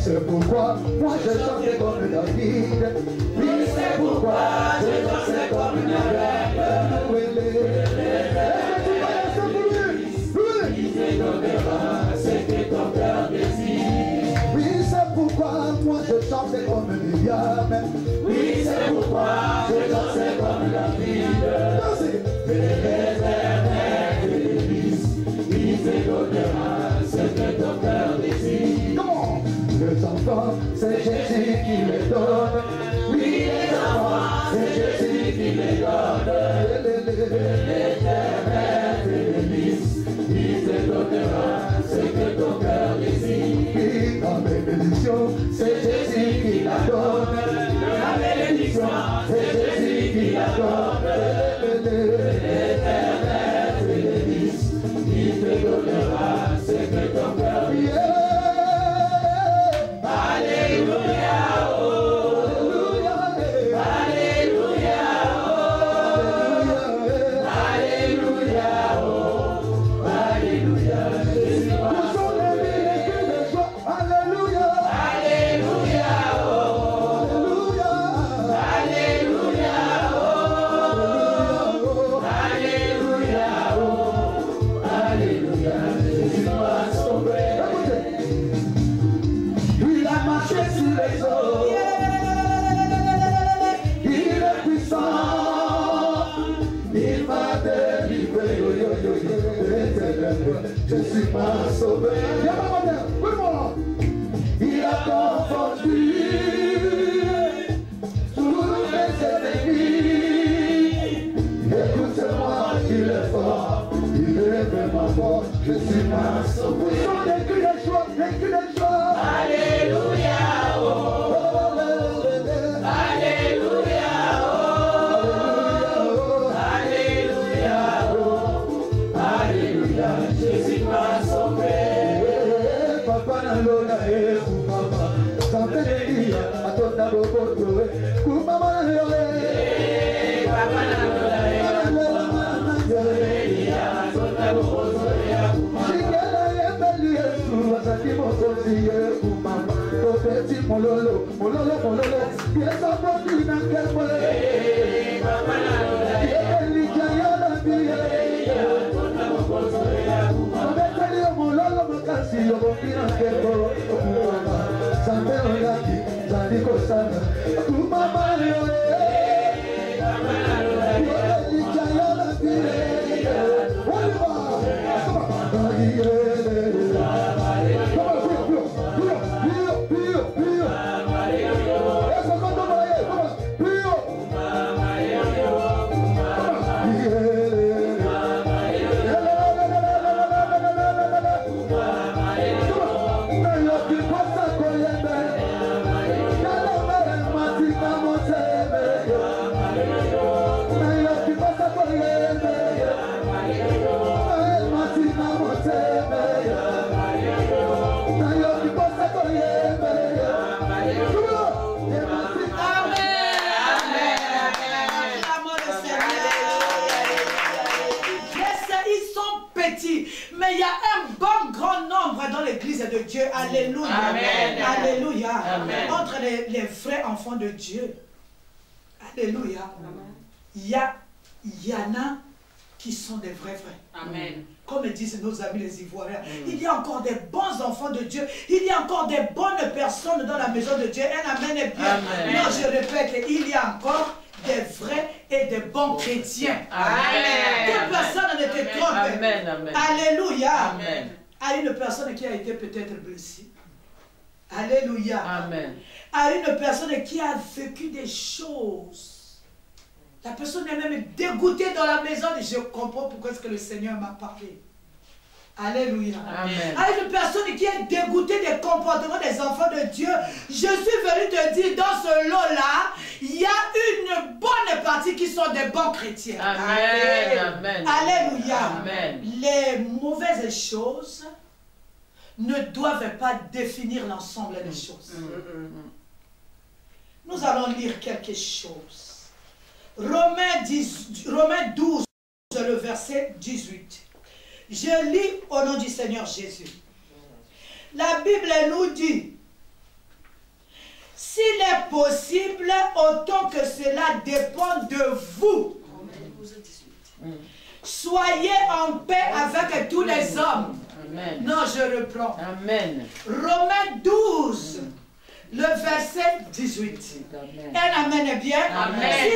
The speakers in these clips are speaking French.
C'est pourquoi moi je chantais comme David. Oui, c'est pourquoi je dansais comme David. Il te donnera ce que ton cœur désire. Oui, c'est pourquoi moi je chantais comme Miriam. Oui, c'est pourquoi je dansais comme David. L'Éternel te bénisse. Il te donnera ce que ton cœur désire. Les enfants, c'est Jésus qui les donne. Oui, les enfants, c'est Jésus qui les donne. L'Éternel te bénisse. Il te donnera ce que ton cœur désire. Oui, la bénédiction, c'est Jésus qui la donne. La bénédiction, c'est Jésus qui la donne. L'Éternel te bénisse. Il te donnera ce que ton cœur désire. Je suis pas sauvé. Il a confondu tous mes ennemis. Écoute-moi, il est fort. Il est vraiment fort. Je suis pas sauvé. Alléluia. Mais il y a un bon grand nombre dans l'église de Dieu. Alléluia. Amen. Alléluia. Amen. Entre les vrais enfants de Dieu. Alléluia. Il y en a qui sont des vrais. Amen. Comme disent nos amis les Ivoiriens, il y a encore des bons enfants de Dieu. Il y a encore des bonnes personnes dans la maison de Dieu. Un amen est bien. Amen. Non, je répète, il y a encore des vrais et des bons chrétiens. Amen. Que personne ne te trompe. Amen. Amen. Alléluia. Amen. À une personne qui a été peut-être blessée. Alléluia. Amen. À une personne qui a vécu des choses. La personne est même dégoûtée dans la maison. Et je comprends pourquoi est-ce que le Seigneur m'a parlé. Alléluia. Amen. À une personne qui est dégoûtée des comportements des enfants de Dieu, je suis venu te dire, dans ce lot-là, il y a une bonne partie qui sont des bons chrétiens. Amen. Amen. Alléluia. Amen. Les mauvaises choses ne doivent pas définir l'ensemble des choses. Nous allons lire quelque chose. Romains 12, le verset 18. Je lis au nom du Seigneur Jésus. La Bible nous dit, s'il est possible, autant que cela dépend de vous, soyez en paix avec tous les hommes. Amen. Non, je reprends. Amen. Romains 12, le verset 18. Amen. Un amen est bien. Amen.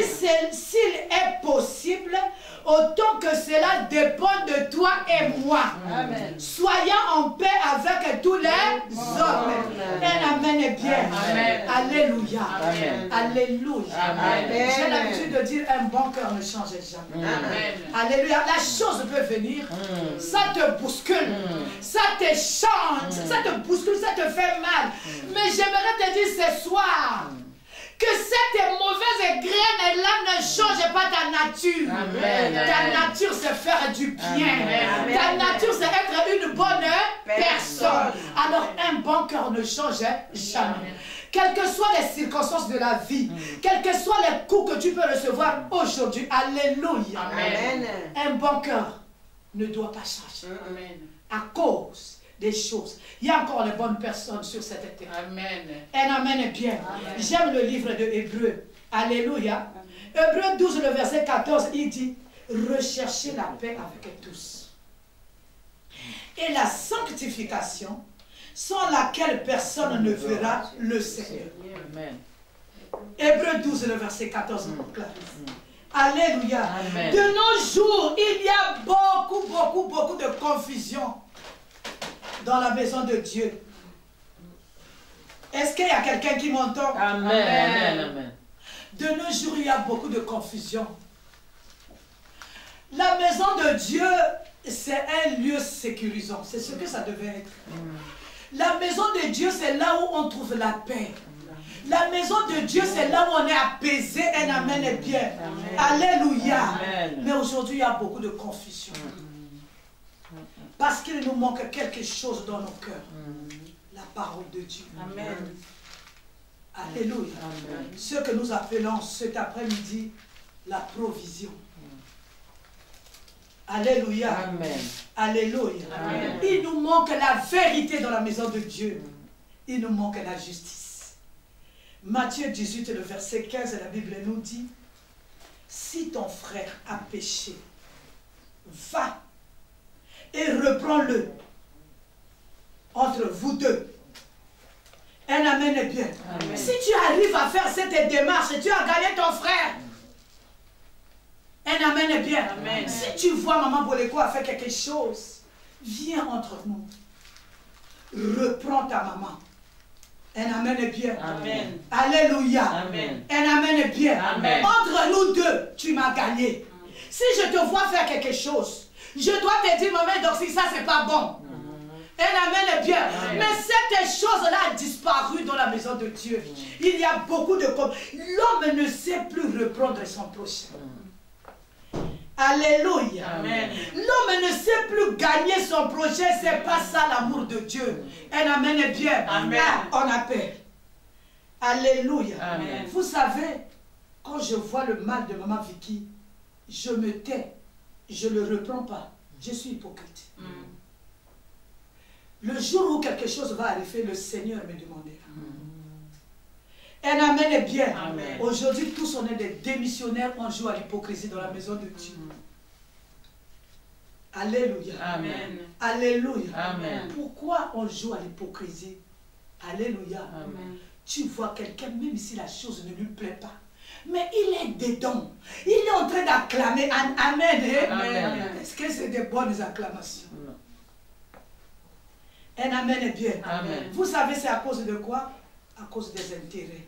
S'il est possible, autant que cela dépend de toi et moi. Amen. Soyons en paix avec tous les hommes. Un amen est bien. Amen. Alléluia. Amen. Alléluia. Amen. J'ai l'habitude de dire un bon cœur ne change jamais. Amen. Alléluia. La chose peut venir, ça te bouscule, ça te chante, ça te bouscule, ça te fait mal. Mais j'aimerais te dire ce soir que cette mauvaise graine-là ne change pas ta nature. Amen. Ta nature, c'est faire du bien. Amen. Ta nature, c'est être une bonne personne. Alors, un bon cœur ne change jamais. Quelles que soient les circonstances de la vie, quels que soient les coups que tu peux recevoir aujourd'hui, alléluia. Amen. Un bon cœur ne doit pas changer. Amen. À cause des choses. Il y a encore les bonnes personnes sur cette terre. Amen. Un amen est bien. J'aime le livre de Hébreux. Alléluia. Hébreux 12, le verset 14, il dit, recherchez la paix avec tous. Et la sanctification, sans laquelle personne ne verra le Seigneur. Amen. Hébreux 12, le verset 14, mon clair. Alléluia. Amen. De nos jours, il y a beaucoup de confusion dans la maison de Dieu. Est-ce qu'il y a quelqu'un qui m'entend? Amen. Amen. Amen. De nos jours, il y a beaucoup de confusion. La maison de Dieu, c'est un lieu sécurisant. C'est ce que ça devait être. La maison de Dieu, c'est là où on trouve la paix. La maison de Dieu, c'est là où on est apaisé. Un amen est bien. Amen. Alléluia. Amen. Mais aujourd'hui, il y a beaucoup de confusion. Parce qu'il nous manque quelque chose dans nos cœurs. La parole de Dieu. Amen. Alléluia. Amen. Ce que nous appelons cet après-midi la provision. Alléluia. Amen. Alléluia. Amen. Il nous manque la vérité dans la maison de Dieu. Il nous manque la justice. Matthieu 18, le verset 15, la Bible nous dit, si ton frère a péché, va et reprends-le entre vous deux. Un amen est bien. Amen. Si tu arrives à faire cette démarche, tu as gagné ton frère. Un amen est bien. Amen. Si tu vois maman Boleko a fait quelque chose, viens entre nous. Reprends ta maman. Un amen est bien. Amen. Alléluia. Amen. Un amen est bien. Amen. Entre nous deux, tu m'as gagné. Si je te vois faire quelque chose, je dois te dire, maman, donc si ça, c'est pas bon. Un amen est bien. Amen. Mais cette chose-là a disparu dans la maison de Dieu. Il y a beaucoup de... L'homme ne sait plus reprendre son prochain. Alléluia. Amen. L'homme ne sait plus gagner son prochain. C'est pas ça l'amour de Dieu. Un amen est bien. Amen. Ah, on appelle. Alléluia. Amen. Vous savez, quand je vois le mal de maman Vicky, je me tais. Je ne le reprends pas. Je suis hypocrite. Le jour où quelque chose va arriver, le Seigneur me demandera. Un amen est bien. Aujourd'hui, tous on est des démissionnaires, on joue à l'hypocrisie dans la maison de Dieu. Alléluia. Amen. Alléluia. Amen. Pourquoi on joue à l'hypocrisie? Alléluia. Amen. Tu vois quelqu'un, même si la chose ne lui plaît pas, mais il est dedans. Il est en train d'acclamer. Amen. Amen. Est-ce que c'est des bonnes acclamations? Non. Un amen est bien. Amen. Vous savez, c'est à cause de quoi? À cause des intérêts.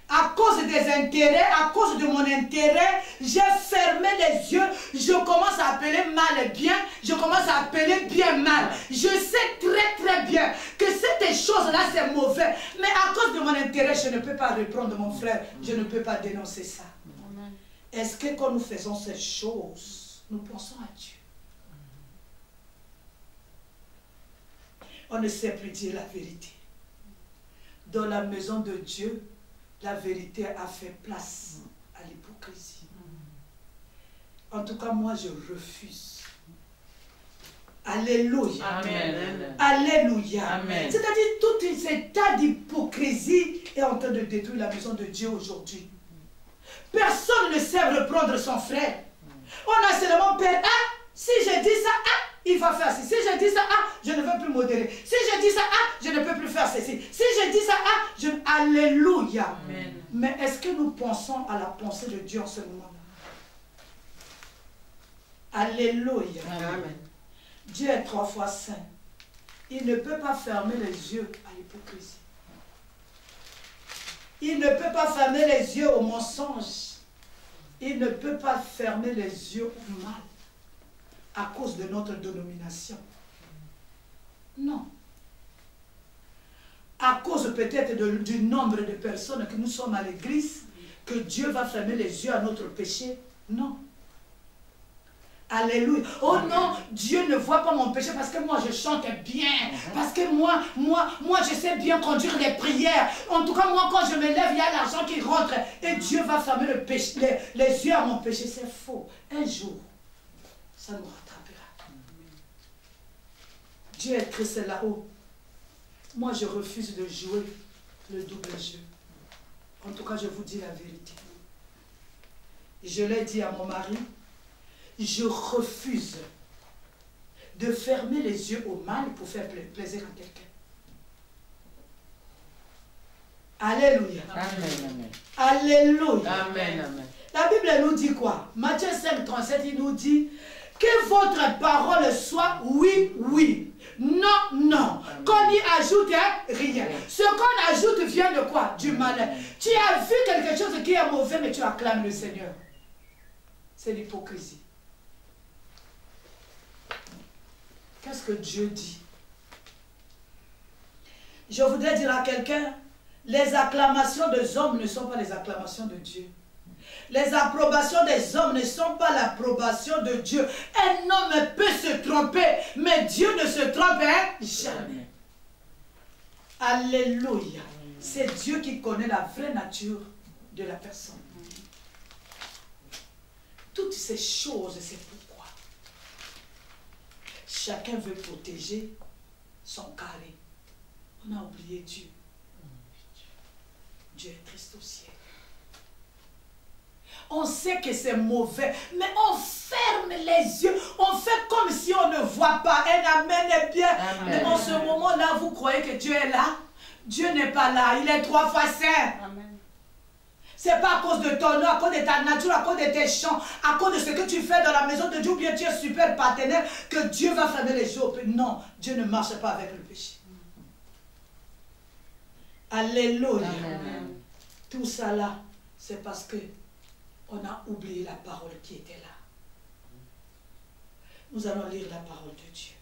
À cause des intérêts, à cause de mon intérêt, j'ai fermé les yeux. Je commence à appeler mal bien. Je commence à appeler bien mal. Je sais très très bien que cette chose-là c'est mauvais. Mais à cause de mon intérêt, je ne peux pas reprendre mon frère. Je ne peux pas dénoncer ça. Est-ce que quand nous faisons ces choses, nous pensons à Dieu? On ne sait plus dire la vérité. Dans la maison de Dieu, la vérité a fait place à l'hypocrisie. En tout cas, moi, je refuse. Alléluia. Amen. Alléluia. Amen. C'est-à-dire, tout cet état d'hypocrisie est en train de détruire la maison de Dieu aujourd'hui. Personne ne sait reprendre son frère. On a seulement peur. Ah, si je dis ça, ah, il va faire ceci. Si je dis ça, ah, je ne veux plus modérer. Si je dis ça, ah, je ne peux plus faire ceci. Si je dis ça, ah, je... Alléluia. Amen. Mais est-ce que nous pensons à la pensée de Dieu en ce moment-là? Alléluia. Amen. Dieu est 3 fois saint. Il ne peut pas fermer les yeux à l'hypocrisie. Il ne peut pas fermer les yeux au mensonge. Il ne peut pas fermer les yeux au mal à cause de notre dénomination. Non. À cause peut-être du nombre de personnes que nous sommes à l'église, que Dieu va fermer les yeux à notre péché. Non. Alléluia. Oh non, Dieu ne voit pas mon péché parce que moi je chante bien. Parce que moi je sais bien conduire les prières. En tout cas, moi quand je me lève, il y a l'argent qui rentre. Et Dieu va fermer le péché, les yeux à mon péché. C'est faux. Un jour, ça nous rattrapera. Dieu est triste là-haut. Moi je refuse de jouer le double jeu. En tout cas, je vous dis la vérité. Je l'ai dit à mon mari. Je refuse de fermer les yeux au mal pour faire plaisir à quelqu'un. Alléluia. Amen. Alléluia. Amen. Amen. La Bible elle nous dit quoi? Matthieu 5, 37, il nous dit que votre parole soit oui, oui, non, non. Qu'on y ajoute rien. Ce qu'on ajoute vient de quoi? Du malin. Tu as vu quelque chose qui est mauvais, mais tu acclames le Seigneur. C'est l'hypocrisie. Qu'est-ce que Dieu dit? Je voudrais dire à quelqu'un, les acclamations des hommes ne sont pas les acclamations de Dieu. Les approbations des hommes ne sont pas l'approbation de Dieu. Un homme peut se tromper, mais Dieu ne se trompe jamais. Alléluia. C'est Dieu qui connaît la vraie nature de la personne. Toutes ces choses, c'est pourquoi chacun veut protéger son carré. On a oublié Dieu. Dieu est triste au ciel. On sait que c'est mauvais, mais on ferme les yeux. On fait comme si on ne voit pas. Un amen est bien. Amen. Mais en ce moment-là, vous croyez que Dieu est là? Dieu n'est pas là. Il est 3 fois saint. Ce n'est pas à cause de ton nom, à cause de ta nature, à cause de tes chants, à cause de ce que tu fais dans la maison de Dieu, ou bien tu es super partenaire, que Dieu va fermer les yeux. Non, Dieu ne marche pas avec le péché. Alléluia. Amen. Tout ça là, c'est parce que on a oublié la parole qui était là. Nous allons lire la parole de Dieu.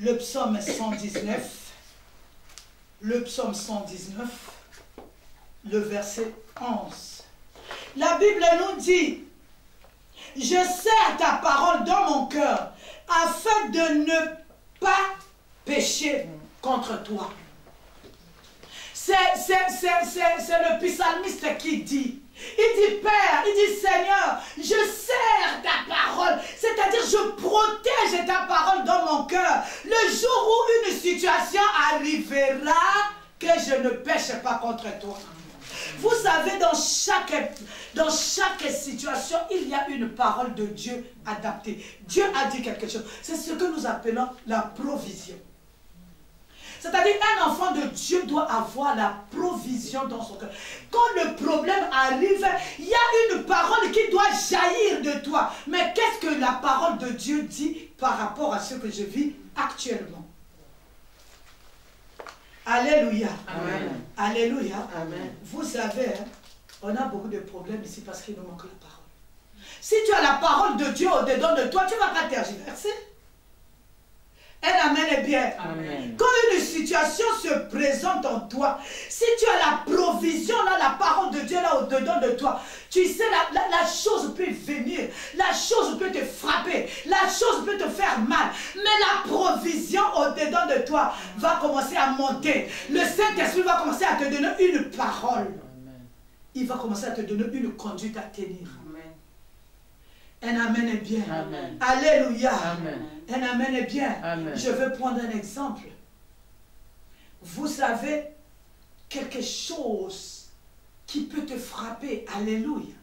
Le psaume 119. Le psaume 119. Le verset 11. La Bible nous dit, je serre ta parole dans mon cœur afin de ne pas pécher contre toi. C'est le psalmiste qui dit. Il dit, Père, il dit, Seigneur, je serre ta parole. C'est-à-dire, je protège ta parole dans mon cœur. Le jour où une situation arrivera, que je ne pêche pas contre toi. Vous savez, dans chaque situation, il y a une parole de Dieu adaptée. Dieu a dit quelque chose. C'est ce que nous appelons la provision. C'est-à-dire un enfant de Dieu doit avoir la provision dans son cœur. Quand le problème arrive, il y a une parole qui doit jaillir de toi. Mais qu'est-ce que la parole de Dieu dit par rapport à ce que je vis actuellement? Alléluia. Amen. Alléluia. Amen. Vous savez, hein, on a beaucoup de problèmes ici parce qu'il nous manque la parole. Si tu as la parole de Dieu au-dedans de toi, tu ne vas pas tergiverser. Un amen est bien. Amen. Quand une situation se présente en toi, si tu as la provision, là, la parole de Dieu là au-dedans de toi, tu sais, la chose peut venir, la chose peut te frapper, la chose peut te faire mal, mais la provision au-dedans de toi va commencer à monter. Le Saint-Esprit va commencer à te donner une parole. Il va commencer à te donner une conduite à tenir. Un amen est bien. Amen. Alléluia. Amen. Un amen est bien. Amen. Je veux prendre un exemple. Vous savez, quelque chose qui peut te frapper. Alléluia.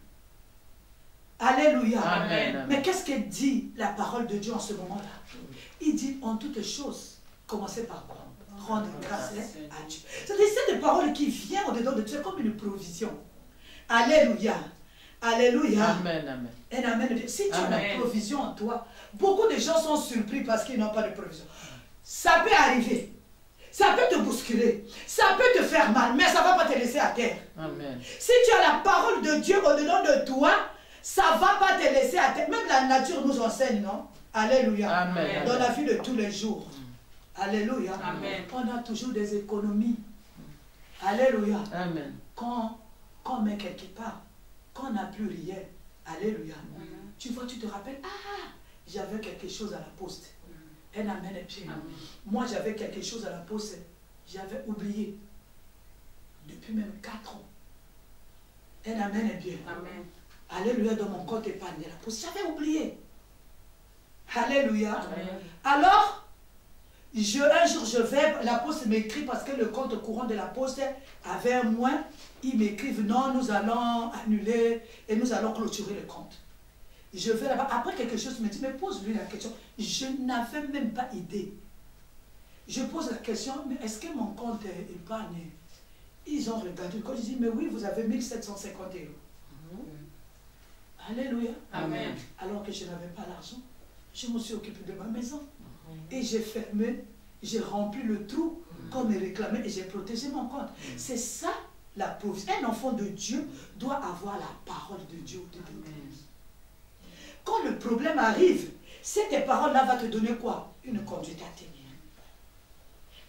Alléluia. Amen. Mais qu'est-ce que dit la parole de Dieu en ce moment-là? Il dit en toutes choses, commencez par quoi? Rendre grâce à Dieu. C'est des paroles qui viennent au-dedans de Dieu comme une provision. Alléluia. Alléluia. Amen. Amen. Un amen. Si tu as la provision en toi, beaucoup de gens sont surpris parce qu'ils n'ont pas de provision. Ça peut arriver. Ça peut te bousculer. Ça peut te faire mal, mais ça ne va pas te laisser à terre. Amen. Si tu as la parole de Dieu au-dedans de toi, ça ne va pas te laisser à terre. Même la nature nous enseigne, non? Alléluia. Amen. Dans la vie de tous les jours. Alléluia. Amen. On a toujours des économies. Alléluia. Amen. Quand on met quelque part, quand on n'a plus rien, alléluia. Tu vois, tu te rappelles, ah, j'avais quelque chose à la poste. Un amen est bien. Moi, j'avais quelque chose à la poste, j'avais oublié. Depuis même 4 ans. Un amen est bien. Amen. Alléluia, dans mon compte épargne la poste, j'avais oublié. Alléluia. Amen. Alors, un jour, je vais, la poste m'écrit parce que le compte courant de la poste avait un moins. Ils m'écrivent, non, nous allons annuler et nous allons clôturer le compte. Je vais là-bas. Après, quelque chose me dit, mais pose-lui la question. Je n'avais même pas idée. Je pose la question, mais est-ce que mon compte est épargné? Ils ont regardé le compte, ils disent, mais oui, vous avez 1750 €. Alléluia. Amen. Alors que je n'avais pas l'argent, je me suis occupé de ma maison. Et j'ai fermé, j'ai rempli le trou comme il réclamait et j'ai protégé mon compte. C'est ça la provision. Un enfant de Dieu doit avoir la parole de Dieu au-dedans de lui. Quand le problème arrive, cette parole-là va te donner quoi? Une conduite à tenir.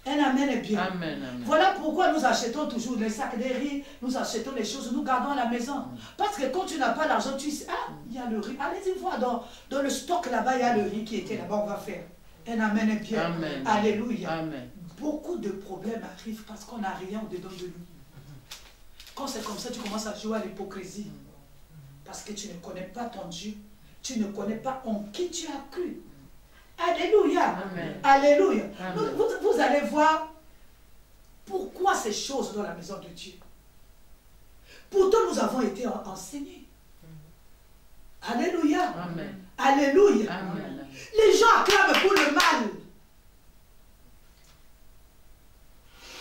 Un amen est bien. Amen. Amen. Voilà pourquoi nous achetons toujours les sacs de riz, nous achetons les choses, nous gardons à la maison. Parce que quand tu n'as pas l'argent, tu sais, ah, il y a le riz. Allez-y voir dans le stock là-bas, il y a le riz qui était là-bas, on va faire. Un amen est bien. Amen. Alléluia. Amen. Beaucoup de problèmes arrivent parce qu'on n'a rien au-dedans de nous. Quand c'est comme ça, tu commences à jouer à l'hypocrisie. Parce que tu ne connais pas ton Dieu. Tu ne connais pas en qui tu as cru. Alléluia. Amen. Alléluia. Amen. Vous allez voir pourquoi ces choses dans la maison de Dieu. Pourtant, nous avons été enseignés. Alléluia. Amen. Alléluia. Amen. Les gens acclament pour le mal.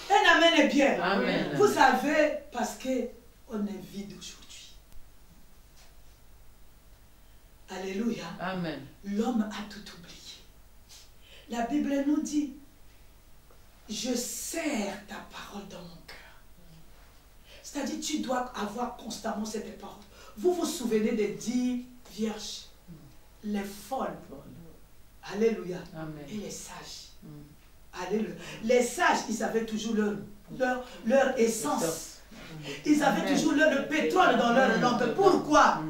Un amen est bien. Amen. Vous savez, parce qu'on est vide aujourd'hui. Alléluia. Amen. L'homme a tout oublié. La Bible nous dit, je serre ta parole dans mon cœur. C'est-à-dire, tu dois avoir constamment cette parole. Vous vous souvenez des 10 vierges, les folles. Alléluia. Amen. Et les sages. Alléluia. Les sages, ils avaient toujours leur essence. Ils avaient toujours le pétrole dans leur lampe. Pourquoi?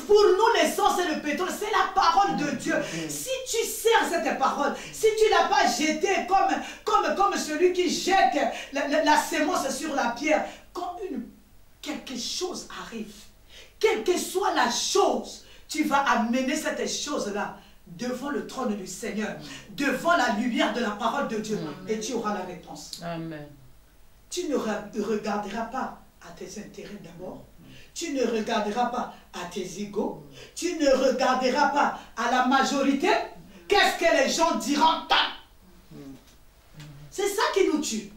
Pour nous, l'essence et le pétrole, c'est la parole de Dieu. Si tu sers cette parole, si tu ne l'as pas jetée comme celui qui jette la sémence sur la pierre, quand quelque chose arrive, quelle que soit la chose, tu vas amener cette chose-là devant le trône du Seigneur, devant la lumière de la parole de Dieu, et tu auras la réponse. Amen. Tu ne regarderas pas à tes intérêts d'abord. Tu ne regarderas pas à tes égos. Tu ne regarderas pas à la majorité. Qu'est-ce que les gens diront? C'est ça qui nous tue.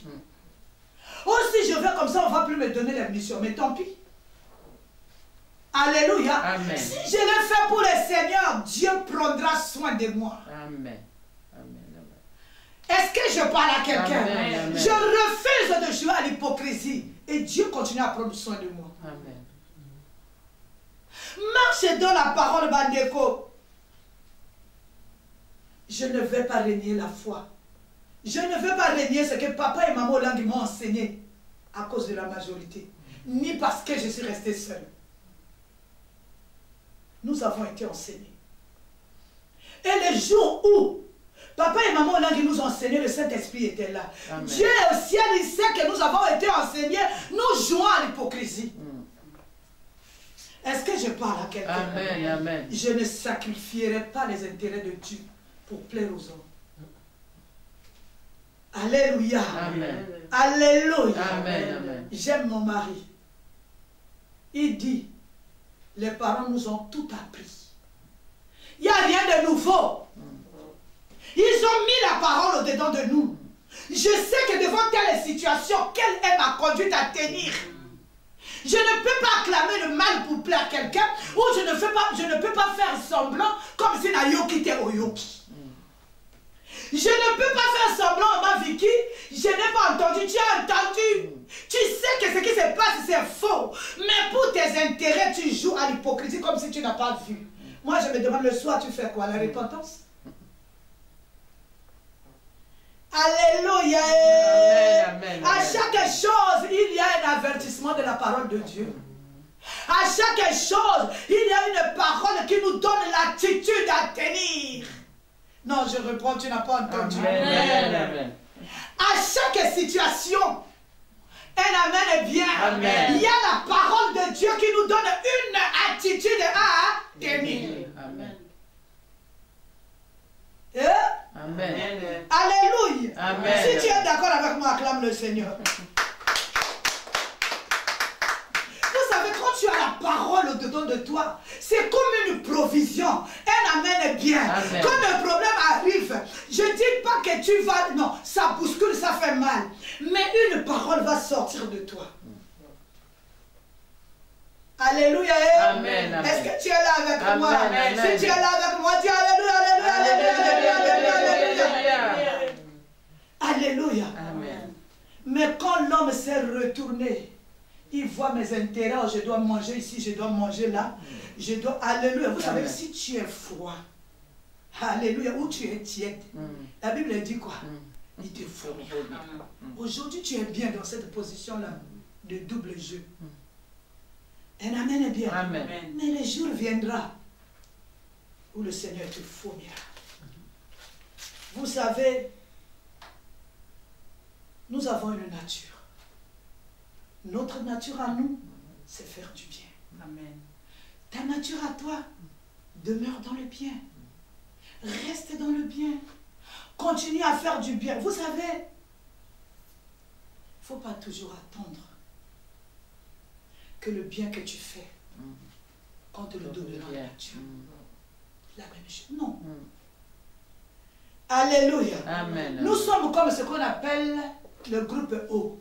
Oh, si je vais comme ça, on ne va plus me donner la mission. Mais tant pis. Alléluia. Amen. Si je l'ai fait pour le Seigneur, Dieu prendra soin de moi. Amen. Est-ce que je parle à quelqu'un? Amen. Je refuse de jouer à l'hypocrisie. Et Dieu continue à prendre soin de moi. Amen. Marche dans la parole, Bandeko. Je ne vais pas régner la foi. Je ne veux pas régner ce que papa et maman Lang m'ont enseigné à cause de la majorité. Ni parce que je suis restée seule. Nous avons été enseignés. Et le jour où papa et maman Lang nous ont enseigné, le Saint-Esprit était là. Amen. Dieu est au ciel, il sait que nous avons été enseignés. Nous jouons à l'hypocrisie. Est-ce que je parle à quelqu'un? Amen. Amen. Je ne sacrifierai pas les intérêts de Dieu pour plaire aux hommes. Alléluia. Amen. Alléluia. Amen. Amen. J'aime mon mari. Il dit, les parents nous ont tout appris. Il n'y a rien de nouveau. Ils ont mis la parole au-dedans de nous. Je sais que devant telle situation, quelle est ma conduite à tenir? Je ne peux pas acclamer le mal pour plaire quelqu'un, ou je ne peux pas faire semblant comme si Nayoki était Oyoki. Je ne peux pas faire semblant, ma Vicky, je n'ai pas entendu, tu as entendu. Tu sais que ce qui se passe, c'est faux. Mais pour tes intérêts, tu joues à l'hypocrisie comme si tu n'as pas vu. Moi, je me demande le soir, tu fais quoi? La repentance? Alléluia. Amen. À chaque chose, il y a un avertissement de la parole de Dieu. À chaque chose, il y a une parole qui nous donne l'attitude à tenir. Non, je reprends, tu n'as pas entendu. Amen. À chaque situation, un amen est bien. Amen. Il y a la parole de Dieu qui nous donne une attitude à tenir. Amen. Amen. Amen. Alléluia. Amen. Si tu es d'accord avec moi, acclame le Seigneur. Vous savez, quand tu as la parole au-dedans de toi, c'est comme une provision. Un amen est bien. Amen. Quand un problème arrive, je ne dis pas que tu vas... Non, ça bouscule, ça fait mal. Mais une parole va sortir de toi. Alléluia. Amen. Est-ce que tu es là avec Amen. moi? Amen. Si tu es là avec moi, dis Alléluia, Alléluia, Alléluia, Alléluia, Alléluia, Alléluia. Alléluia. Amen. Mais quand l'homme s'est retourné, il voit mes intérêts, oh, je dois manger ici, je dois manger là, je dois... Alléluia. Vous savez, Amen. si tu es froid, alléluia, ou tu es tiède, la Bible dit quoi? Il te faut. Aujourd'hui, tu es bien dans cette position-là de double jeu. Un amen est bien. Amen. Mais le jour viendra où le Seigneur te fournira. Vous savez, nous avons une nature. Notre nature à nous, c'est faire du bien. Amen. Ta nature à toi, demeure dans le bien. Reste dans le bien. Continue à faire du bien. Vous savez, il ne faut pas toujours attendre que le bien que tu fais, qu'on te le donnera la nature. La même chose. Non. Alléluia. Amen. Nous sommes comme ce qu'on appelle le groupe O.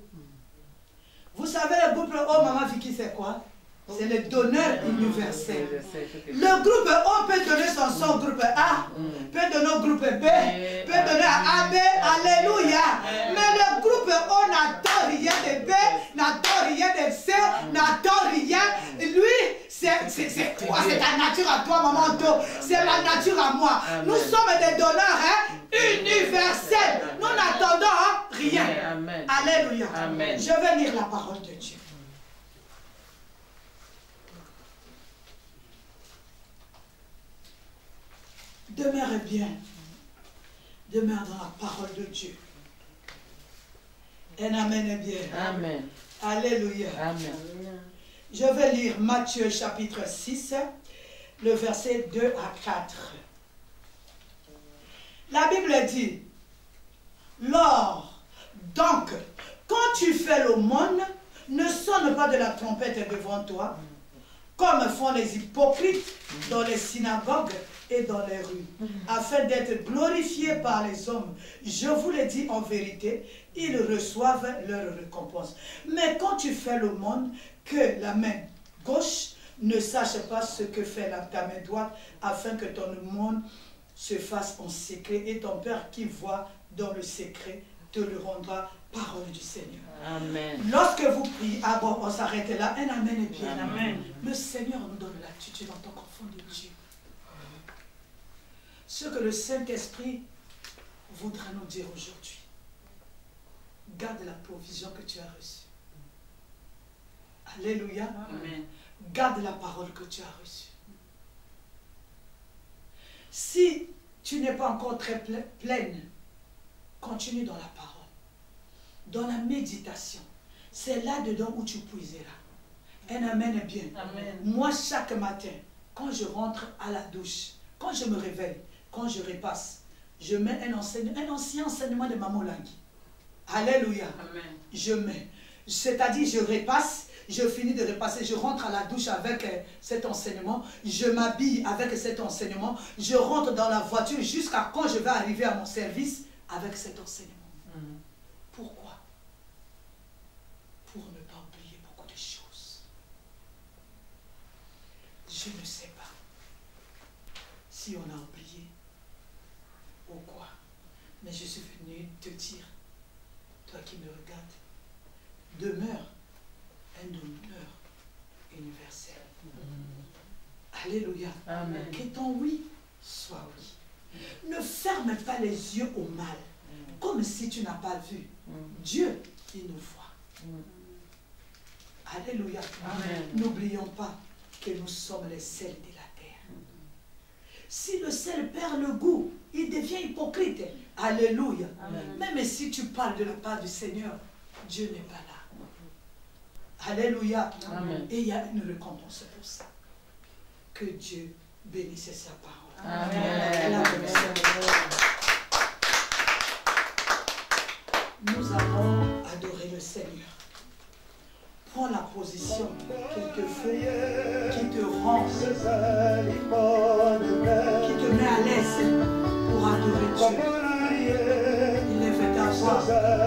Vous savez, le groupe O, Maman Vicky, c'est quoi? C'est le donneur universel. Le groupe O peut donner son groupe A, peut donner au groupe B, peut donner à AB. Alléluia. Mais le groupe O n'attend rien de B, n'attend rien de C, n'attend rien. Lui, c'est quoi? C'est ta nature à toi, maman Do. C'est la nature à moi. Nous sommes des donneurs universels. Nous n'attendons rien. Amen. Alléluia. Amen. Je vais lire la parole de Dieu. Demeure bien. Demeure dans la parole de Dieu. Un amen est bien. Amen. Alléluia. Amen. Je vais lire Matthieu chapitre 6, le verset 2 à 4. La Bible dit, lors, donc, quand tu fais l'aumône, ne sonne pas de la trompette devant toi, comme font les hypocrites dans les synagogues et dans les rues, afin d'être glorifiés par les hommes. Je vous le dis en vérité, ils reçoivent leur récompense. Mais quand tu fais l'aumône, que la main gauche ne sache pas ce que fait ta main droite, afin que ton aumône se fasse en secret, et ton Père qui voit dans le secret te le rendra. Parole du Seigneur. Amen. Lorsque vous priez, ah bon, on s'arrête là. Un amen et bien. Amen. Le Seigneur nous donne l'attitude en tant qu'enfant de Dieu. Ce que le Saint-Esprit voudra nous dire aujourd'hui. Garde la provision que tu as reçue. Alléluia. Amen. Garde la parole que tu as reçue. Si tu n'es pas encore très pleine, continue dans la parole. Dans la méditation, c'est là-dedans où tu puiseras. Un amen est bien. Amen. Moi, chaque matin, quand je rentre à la douche, quand je me réveille, quand je repasse, je mets un ancien enseignement de Maman Langui. Alléluia. Amen. Je mets. C'est-à-dire, je repasse, je finis de repasser, je rentre à la douche avec cet enseignement, je m'habille avec cet enseignement, je rentre dans la voiture jusqu'à quand je vais arriver à mon service avec cet enseignement. Pourquoi? Pour ne pas oublier beaucoup de choses. Je ne sais pas si on a oublié ou quoi, mais je suis venu te dire, toi qui me regardes, demeure un honneur universel. Alléluia. Amen. Que ton oui soit oui. Ne ferme pas les yeux au mal, comme si tu n'as pas vu. Dieu, il nous voit. Alléluia. N'oublions pas que nous sommes les sels de la terre. Si le sel perd le goût, il devient hypocrite. Alléluia. Amen. Même si tu parles de la part du Seigneur, Dieu n'est pas là. Alléluia. Amen. Et il y a une récompense pour ça. Que Dieu bénisse sa parole. Amen. Nous avons adoré le Seigneur. Prends la position qu'il te faut, qui te rend, qui te met à l'aise pour adorer Dieu. Il est fait ta voix.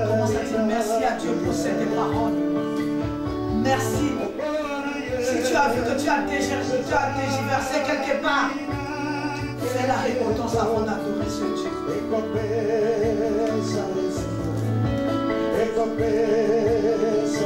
Commence à dire merci à Dieu pour cette parole. Merci. Si tu as vu que tu as tergiversé quelque part, fais la repentance avant d'adorer ce Dieu. Recompensa,